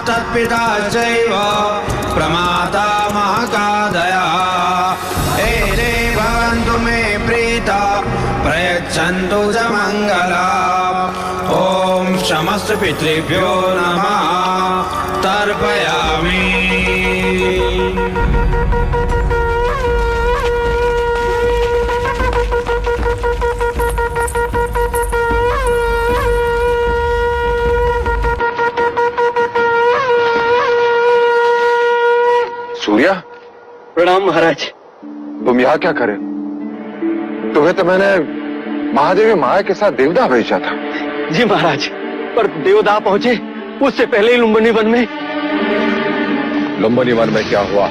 तत्पिता चैव प्रमाता महाकादया एते भवन्तु मे प्रीता प्रयच्छन्तु च मङ्गला। ॐ समस्त पितृभ्यो नमः तर्पयामि। सूर्या, प्रणाम महाराज। तुम यहाँ क्या करे? तुम्हें तो मैंने महादेवी माया के साथ देवदा भेजा था। जी महाराज, पर देवदा पहुंचे उससे पहले ही लुम्बिनी वन में। लुम्बिनी वन में क्या हुआ?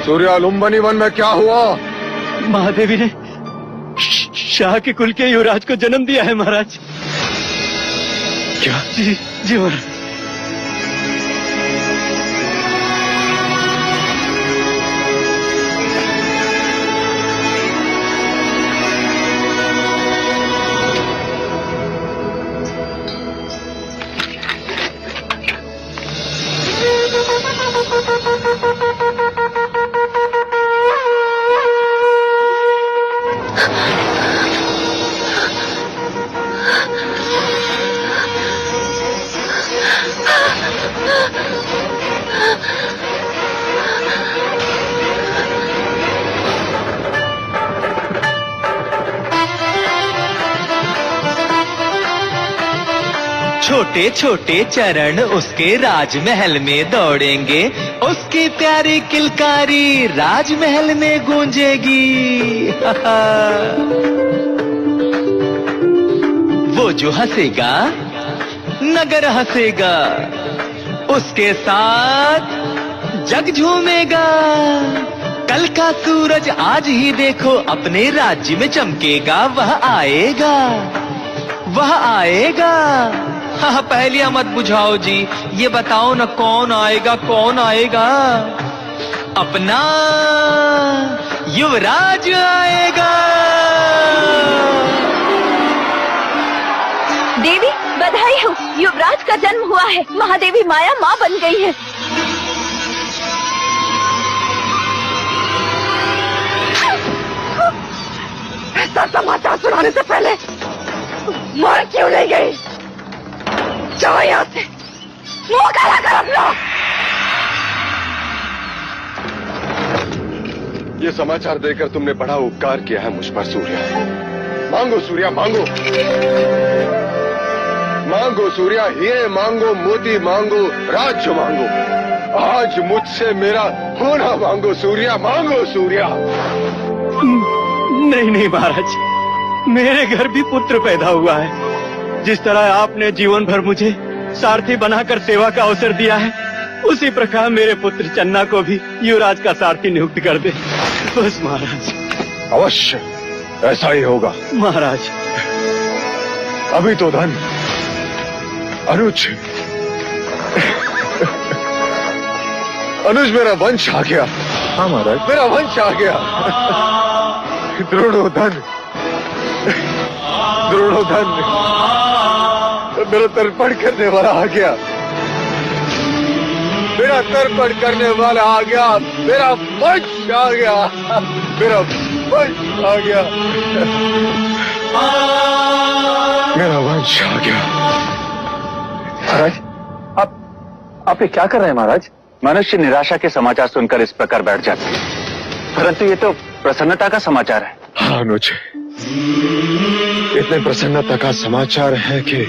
सूर्या, लुम्बिनी वन में क्या हुआ? महादेवी ने शाह के कुल के युवराज को जन्म दिया है महाराज। क्या? जी महाराज। छोटे छोटे चरण उसके राजमहल में दौड़ेंगे, उसकी प्यारी किलकारी राजमहल में गूंजेगी। वो जो हंसेगा नगर हंसेगा, उसके साथ जग झूमेगा। कल का सूरज आज ही देखो अपने राज्य में चमकेगा। वह आएगा, वह आएगा। हाँ, पहलियां मत बुझाओ जी, ये बताओ ना कौन आएगा, कौन आएगा? अपना युवराज आएगा। देवी बधाई हो, युवराज का जन्म हुआ है। महादेवी माया माँ बन गई है। ऐसा समाचार सुनाने से पहले मर क्यों नहीं गई? जाओ यहाँ से, मुंह काला कर अपना। ये समाचार देकर तुमने बड़ा उपकार किया है मुझ पर सूर्या। मांगो सूर्या, मांगो मांगो सूर्या, हीरे मांगो, मोती मांगो, राज्य मांगो। आज मुझसे मेरा होना मांगो सूर्या, मांगो सूर्या। नहीं नहीं महाराज, मेरे घर भी पुत्र पैदा हुआ है। जिस तरह आपने जीवन भर मुझे सारथी बनाकर सेवा का अवसर दिया है, उसी प्रकार मेरे पुत्र चन्ना को भी युवराज का सारथी नियुक्त कर दे बस महाराज। अवश्य ऐसा ही होगा महाराज। अभी तो धन अनुज अनुज मेरा वंश आ गया। हाँ महाराज, मेरा वंश आ गया। द्रोणोधन, द्रोणोधन मेरा तर्पण करने वाला आ गया। मेरा तर्पण करने वाला आ गया। मेरा वंश आ गया। मेरा वंश आ गया। मेरा वंश आ गया। महाराज, आप ये क्या कर रहे हैं महाराज? मनुष्य निराशा के समाचार सुनकर इस प्रकार बैठ जाते हैं, परंतु ये तो प्रसन्नता का समाचार है। हाँ अनुज, इतने प्रसन्नता का समाचार है कि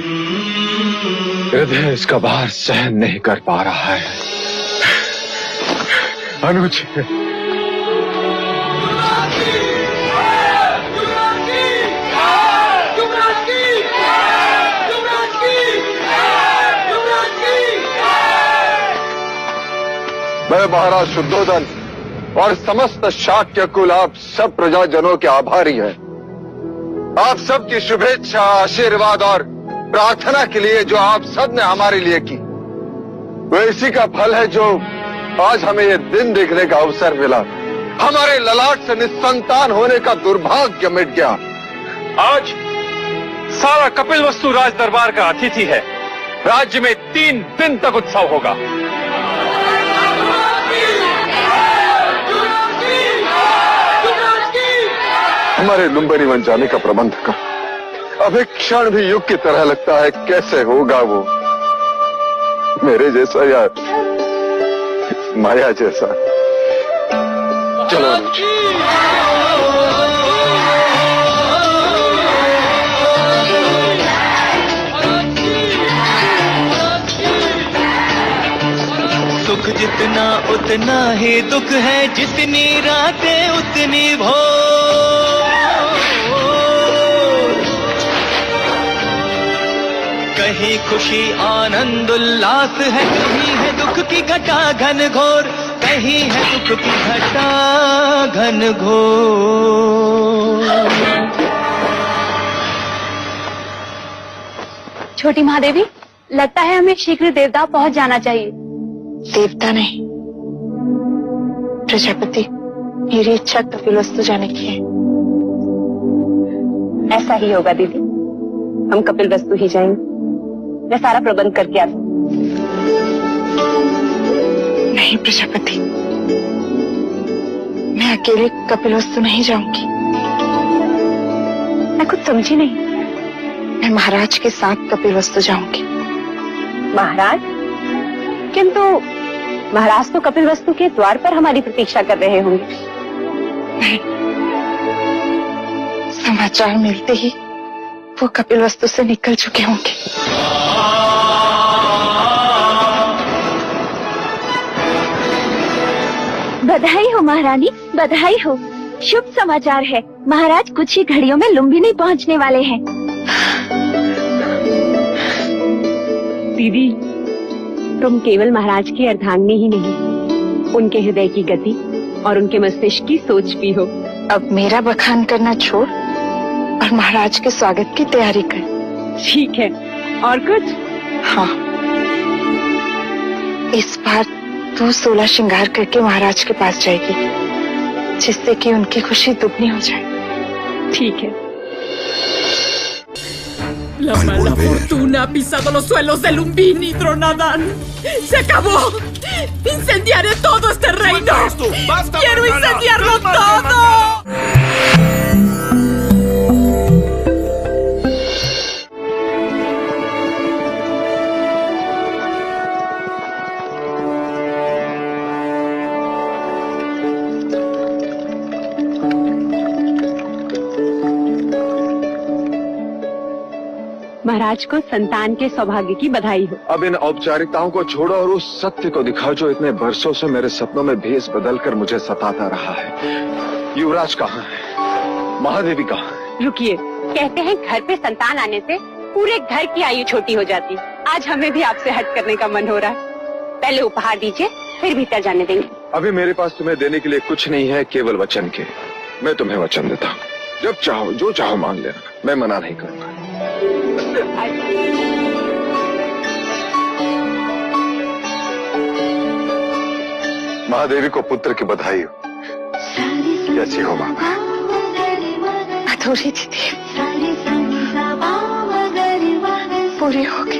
हृदय इसका भार सहन नहीं कर पा रहा है। अनुज, मैं महाराज शुद्धोधन और समस्त शाक्य कुल आप सब प्रजाजनों के आभारी हैं। आप सबकी शुभेच्छा, आशीर्वाद और प्रार्थना के लिए जो आप सब ने हमारे लिए की, वो इसी का फल है जो आज हमें ये दिन देखने का अवसर मिला। हमारे ललाट से निस्संतान होने का दुर्भाग्य मिट गया। आज सारा कपिलवस्तु राज दरबार का अतिथि है। राज्य में 3 दिन तक उत्सव होगा। हमारे लुम्बिनी बन जाने का प्रबंध का अब एक क्षण भी युग की तरह लगता है। कैसे होगा वो मेरे जैसा या माया जैसा? चलो अनुज। सुख जितना उतना ही दुख है, जितनी रातें उतनी भोर। कहीं खुशी आनंद उल्लास है, कहीं है दुख की घटा घन घोर, कहीं है दुख की घटा घन घोर। छोटी महादेवी, लगता है हमें शीघ्र देवता पहुंच जाना चाहिए। देवता नहीं, प्रजापति, मेरी इच्छा कपिलवस्तु जाने की है। ऐसा ही होगा दीदी, हम कपिलवस्तु ही जाएंगे। मैं सारा प्रबंध करके आती हूँ। नहीं प्रजापति, मैं अकेले कपिलवस्तु नहीं जाऊंगी। मैं कुछ समझी नहीं। मैं महाराज के साथ कपिलवस्तु जाऊंगी। महाराज? किंतु महाराज तो कपिलवस्तु के द्वार पर हमारी प्रतीक्षा कर रहे होंगे। नहीं, समाचार मिलते ही वो कपिलवस्तु से निकल चुके होंगे। बधाई हो महारानी, बधाई हो। शुभ समाचार है, महाराज कुछ ही घड़ियों में लुम्बिनी पहुंचने वाले हैं। दीदी, तुम केवल महाराज की अर्धांगिनी ही नहीं, उनके हृदय की गति और उनके मस्तिष्क की सोच भी हो। अब मेरा बखान करना छोड़ और महाराज के स्वागत की तैयारी कर। ठीक है, और कुछ? हाँ, इस बार तू 16 श्रृंगार करके महाराज के पास जाएगी, जिससे कि उनकी खुशी दुगनी हो जाए। ठीक है। La mala fortuna ha pisado los suelos de Lumbini, Dronadan. ¡Se acabó! ¡Incendiaré todo este reino! ¡Quiero incendiarlo todo! महाराज को संतान के सौभाग्य की बधाई हो। अब इन औपचारिकताओं को छोड़ो और उस सत्य को दिखाओ जो इतने बरसों से मेरे सपनों में भेस बदलकर मुझे सताता रहा है। युवराज कहाँ है? महादेवी कहाँ है? रुकिए, कहते हैं घर पे संतान आने से पूरे घर की आयु छोटी हो जाती। आज हमें भी आपसे हट करने का मन हो रहा है। पहले उपहार दीजिए, फिर भीतर जाने देंगे। अभी मेरे पास तुम्हें देने के लिए कुछ नहीं है, केवल वचन के। मैं तुम्हें वचन देता हूँ, जब चाहो जो चाहो मांग लेना, मैं मना नहीं करूँगा। महादेवी को पुत्र की बधाई हो। कैसी हो माता? अधूरी थी, पूरी हो गई,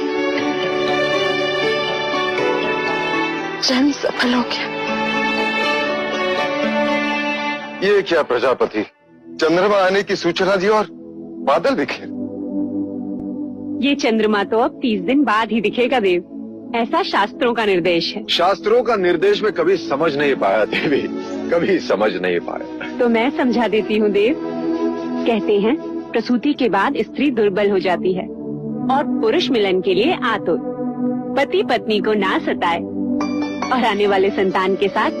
जन्म सफल हो गया। ये क्या प्रजापति, चंद्रमा आने की सूचना दी और बादल दिखे? ये चंद्रमा तो अब 30 दिन बाद ही दिखेगा देव, ऐसा शास्त्रों का निर्देश है। शास्त्रों का निर्देश में कभी समझ नहीं पाया देवी, कभी समझ नहीं पाया। तो मैं समझा देती हूँ देव। कहते हैं प्रसूति के बाद स्त्री दुर्बल हो जाती है और पुरुष मिलन के लिए आतुर। पति पत्नी को ना सताए और आने वाले संतान के साथ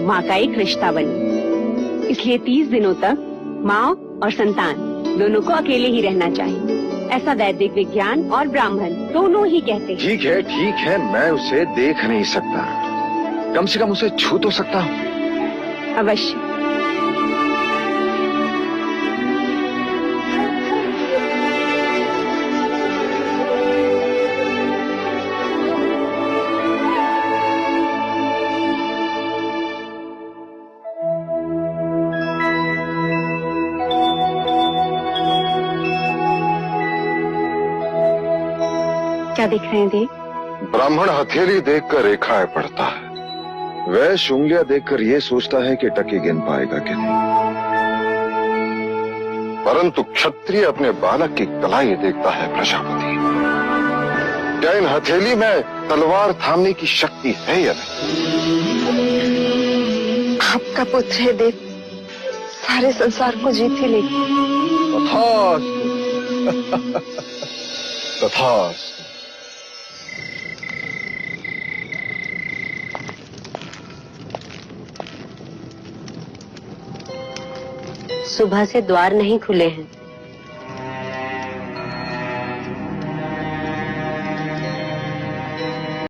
माँ का एक रिश्ता बने। इसलिए 30 दिनों तक माँ और संतान दोनों को अकेले ही रहना चाहिए। ऐसा वैदिक विज्ञान और ब्राह्मण दोनों ही कहते हैं। ठीक है, मैं उसे देख नहीं सकता, कम से कम उसे छू तो सकता हूँ। अवश्य। क्या देख रहे हैं देव? ब्राह्मण हथेली देखकर रेखाएं पढ़ता है, वैश्य उंगलियां देखकर यह सोचता है कि टके गिन पाएगा कि नहीं, परंतु क्षत्रिय अपने बालक की कलाई देखता है प्रजापति। क्या इन हथेली में तलवार थामने की शक्ति है या नहीं? आपका पुत्र है देव, सारे संसार को जीत ही लेगी। तथास्तु। तथास्तु। सुबह से द्वार नहीं खुले हैं।